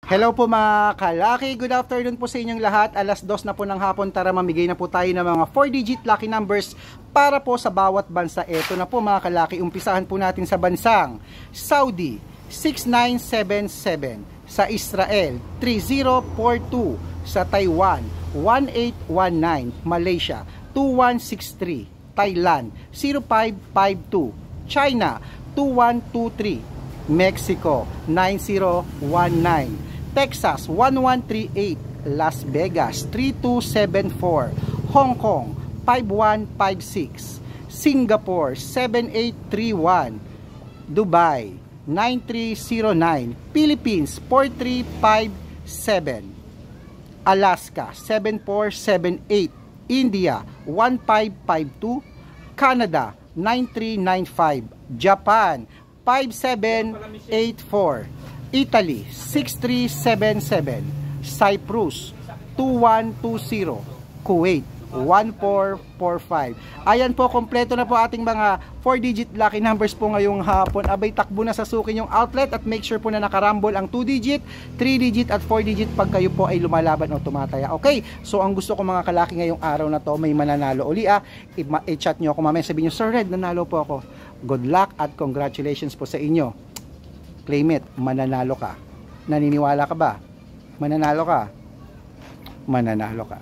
Hello po mga kalaki, good afternoon po sa inyong lahat. Alas 2 na po ng hapon, tara mamigay na po tayo ng mga 4-digit lucky numbers para po sa bawat bansa. Ito na po mga kalaki, umpisahan po natin sa bansang Saudi 6977, sa Israel 3042, sa Taiwan 1819, Malaysia 2163, Thailand 0552, China 2123, Mexico 9019, Texas 1138, Las Vegas 3274, Hong Kong 5156, Singapore 7831, Dubai 9309, Philippines 4357, Alaska 7478, India 1552, Canada 9395, Japan 5784, Italy 6377, Cyprus 2120, Kuwait 1445. Ayan po, kompleto na po ating mga 4-digit lucky numbers po ngayong hapon. Abay, takbo na sa sukin yung outlet at make sure po na nakarambol ang 2-digit, 3-digit at 4-digit pag kayo po ay lumalaban o tumataya. Okay, so ang gusto ko mga kalaki ngayong araw na to, may mananalo uli. I-chat nyo ako mamaya, sabihin nyo, Sir Red, nanalo po ako. Good luck at congratulations po sa inyo. Claim it, mananalo ka. Naniniwala ka ba? Mananalo ka? Mananalo ka.